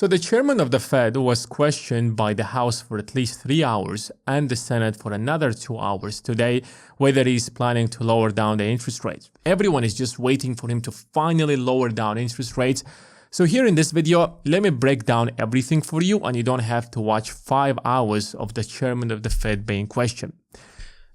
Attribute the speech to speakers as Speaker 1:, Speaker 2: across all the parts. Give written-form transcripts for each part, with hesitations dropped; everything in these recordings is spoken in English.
Speaker 1: So the chairman of the Fed was questioned by the House for at least 3 hours and the Senate for another 2 hours today whether he's planning to lower down the interest rates. Everyone is just waiting for him to finally lower down interest rates. So here in this video, let me break down everything for you and you don't have to watch 5 hours of the chairman of the Fed being questioned.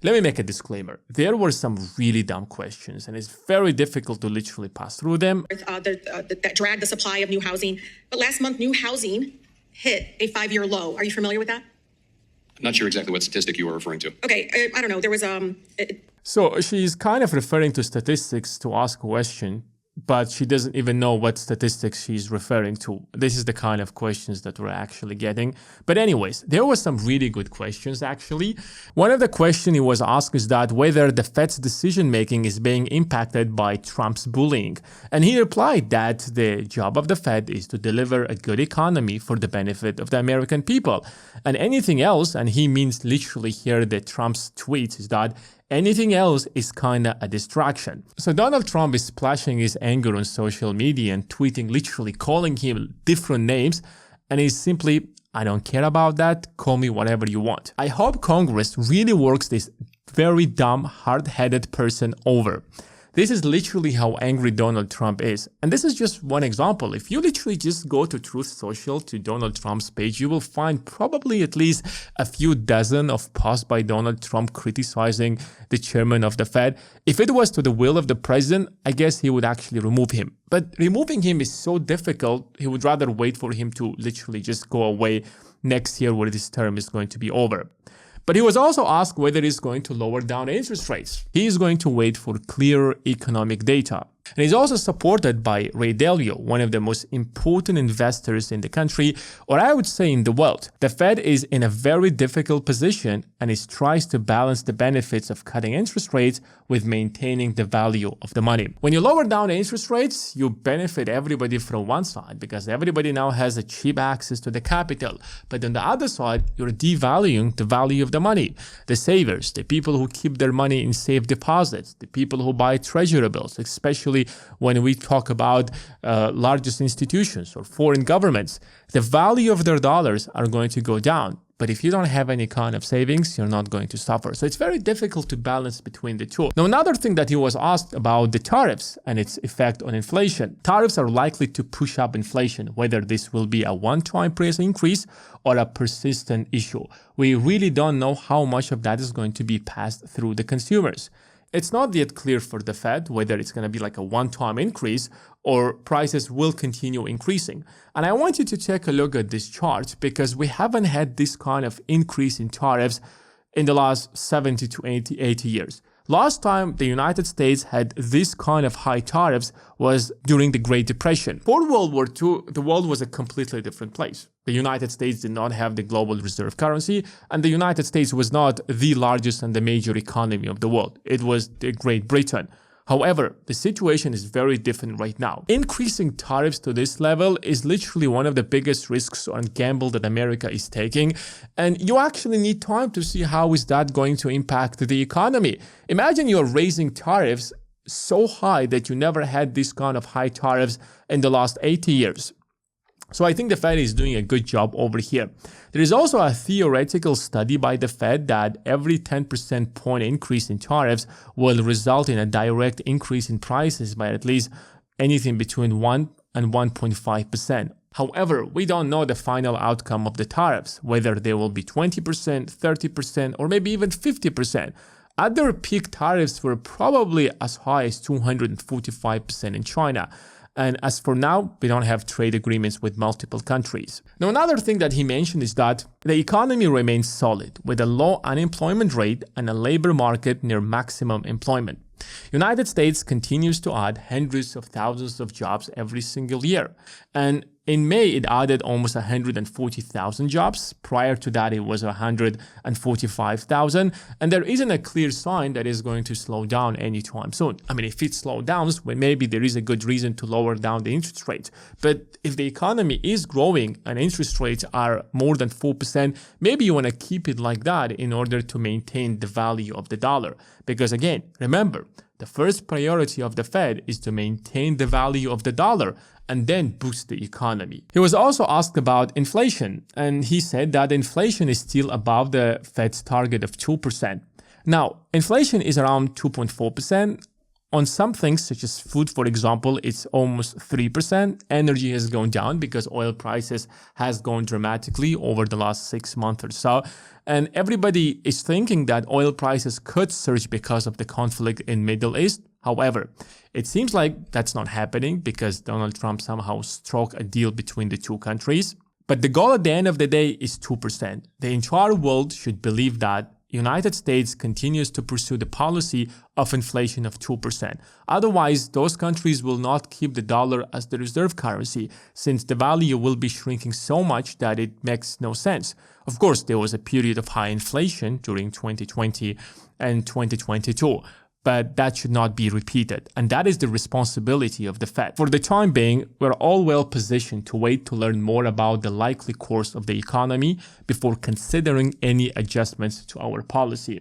Speaker 1: Let me make a disclaimer. There were some really dumb questions and it's very difficult to literally pass through them.
Speaker 2: That dragged the supply of new housing. But last month, new housing hit a 5-year low. Are you familiar with that?
Speaker 3: I'm not sure exactly what statistic you were referring to.
Speaker 2: Okay, I don't know. There was
Speaker 1: So she's kind of referring to statistics to ask a question, but she doesn't even know what statistics she's referring to. This is the kind of questions that we're actually getting. But anyways, there were some really good questions actually. One of the questions he was asked is that whether the Fed's decision-making is being impacted by Trump's bullying. And he replied that the job of the Fed is to deliver a good economy for the benefit of the American people. And anything else, and he means literally here that Trump's tweets is that anything else is kinda a distraction. So Donald Trump is splashing his anger on social media and tweeting, literally calling him different names, and he's simply, I don't care about that, call me whatever you want. I hope Congress really works this very dumb, hard-headed person over. This is literally how angry Donald Trump is. And this is just one example. If you literally just go to Truth Social, to Donald Trump's page, you will find probably at least a few dozen of posts by Donald Trump criticizing the chairman of the Fed. If it was to the will of the president, I guess he would actually remove him. But removing him is so difficult, he would rather wait for him to literally just go away next year where this term is going to be over. But he was also asked whether he's going to lower down interest rates. He is going to wait for clear economic data. And he's also supported by Ray Dalio, one of the most important investors in the country, or I would say in the world. The Fed is in a very difficult position and it tries to balance the benefits of cutting interest rates with maintaining the value of the money. When you lower down the interest rates, you benefit everybody from one side because everybody now has a cheap access to the capital. But on the other side, you're devaluing the value of the money. The savers, the people who keep their money in safe deposits, the people who buy treasury bills, especially when we talk about largest institutions or foreign governments, the value of their dollars are going to go down. But if you don't have any kind of savings, you're not going to suffer. So it's very difficult to balance between the two. Now, another thing that he was asked about the tariffs and its effect on inflation. Tariffs are likely to push up inflation, whether this will be a one-time price increase or a persistent issue. We really don't know how much of that is going to be passed through the consumers. It's not yet clear for the Fed whether it's going to be like a one-time increase or prices will continue increasing. And I want you to take a look at this chart because we haven't had this kind of increase in tariffs in the last 70 to 80 years. Last time the United States had this kind of high tariffs was during the Great Depression. For World War II, the world was a completely different place. The United States did not have the global reserve currency, and the United States was not the largest and the major economy of the world. It was Great Britain. However, the situation is very different right now. Increasing tariffs to this level is literally one of the biggest risks and gamble that America is taking. And you actually need time to see how is that going to impact the economy. Imagine you're raising tariffs so high that you never had this kind of high tariffs in the last 80 years. So I think the Fed is doing a good job over here. There is also a theoretical study by the Fed that every 10% point increase in tariffs will result in a direct increase in prices by at least anything between 1 and 1.5%. However, we don't know the final outcome of the tariffs, whether they will be 20%, 30%, or maybe even 50%. At their peak, tariffs were probably as high as 245% in China. And as for now, we don't have trade agreements with multiple countries. Now, another thing that he mentioned is that the economy remains solid with a low unemployment rate and a labor market near maximum employment. United States continues to add hundreds of thousands of jobs every single year. And in May, it added almost 140,000 jobs. Prior to that, it was 145,000. And there isn't a clear sign that it's going to slow down anytime soon. I mean, if it slows down, well, maybe there is a good reason to lower down the interest rate. But if the economy is growing and interest rates are more than 4%, maybe you want to keep it like that in order to maintain the value of the dollar. Because again, remember, the first priority of the Fed is to maintain the value of the dollar. and then boost the economy. He was also asked about inflation, and he said that inflation is still above the Fed's target of 2%. Now, inflation is around 2.4%. On some things, such as food, for example, it's almost 3%. Energy has gone down because oil prices has gone dramatically over the last 6 months or so. And everybody is thinking that oil prices could surge because of the conflict in Middle East. However, it seems like that's not happening because Donald Trump somehow struck a deal between the two countries. But the goal at the end of the day is 2%. The entire world should believe that United States continues to pursue the policy of inflation of 2%. Otherwise, those countries will not keep the dollar as the reserve currency, since the value will be shrinking so much that it makes no sense. Of course, there was a period of high inflation during 2020 and 2022. But that should not be repeated. And that is the responsibility of the Fed. For the time being, we're all well positioned to wait to learn more about the likely course of the economy before considering any adjustments to our policy.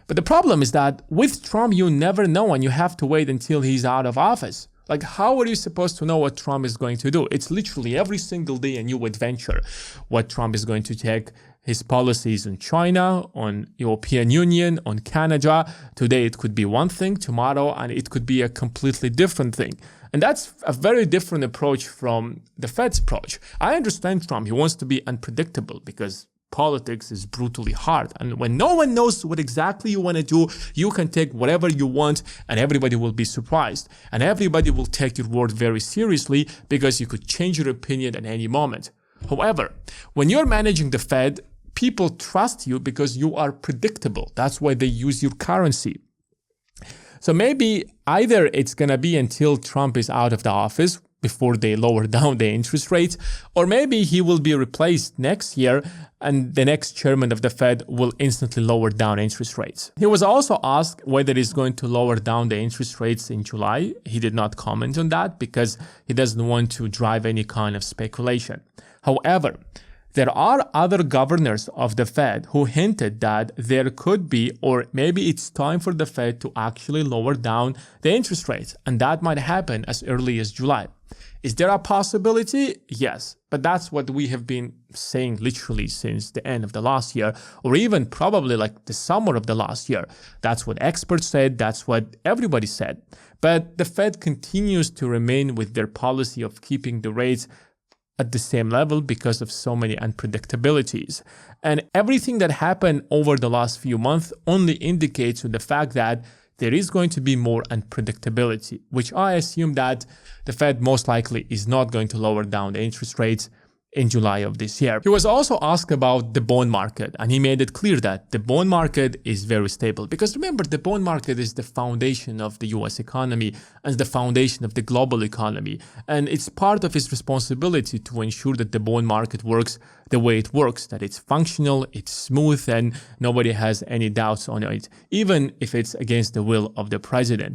Speaker 1: But the problem is that with Trump, you never know, and you have to wait until he's out of office. Like, how are you supposed to know what Trump is going to do? It's literally every single day a new adventure. What Trump is going to take, his policies on China, on European Union, on Canada. Today it could be one thing, tomorrow, and it could be a completely different thing. And that's a very different approach from the Fed's approach. I understand Trump. He wants to be unpredictable because politics is brutally hard. And when no one knows what exactly you want to do, you can take whatever you want and everybody will be surprised. And everybody will take your word very seriously because you could change your opinion at any moment. However, when you're managing the Fed, people trust you because you are predictable. That's why they use your currency. So maybe either it's going to be until Trump is out of the office before they lower down the interest rates, or maybe he will be replaced next year and the next chairman of the Fed will instantly lower down interest rates. He was also asked whether he's going to lower down the interest rates in July. He did not comment on that because he doesn't want to drive any kind of speculation. However, there are other governors of the Fed who hinted that there could be, or maybe it's time for the Fed to actually lower down the interest rates, and that might happen as early as July. Is there a possibility? Yes, but that's what we have been saying literally since the end of the last year, or even probably like the summer of the last year. That's what experts said, that's what everybody said. But the Fed continues to remain with their policy of keeping the rates at the same level because of so many unpredictabilities. And everything that happened over the last few months only indicates the fact that there is going to be more unpredictability, which I assume that the Fed most likely is not going to lower down the interest rates in July of this year. He was also asked about the bond market, and he made it clear that the bond market is very stable. Because remember, the bond market is the foundation of the US economy and the foundation of the global economy. And it's part of his responsibility to ensure that the bond market works the way it works, that it's functional, it's smooth, and nobody has any doubts on it, even if it's against the will of the president.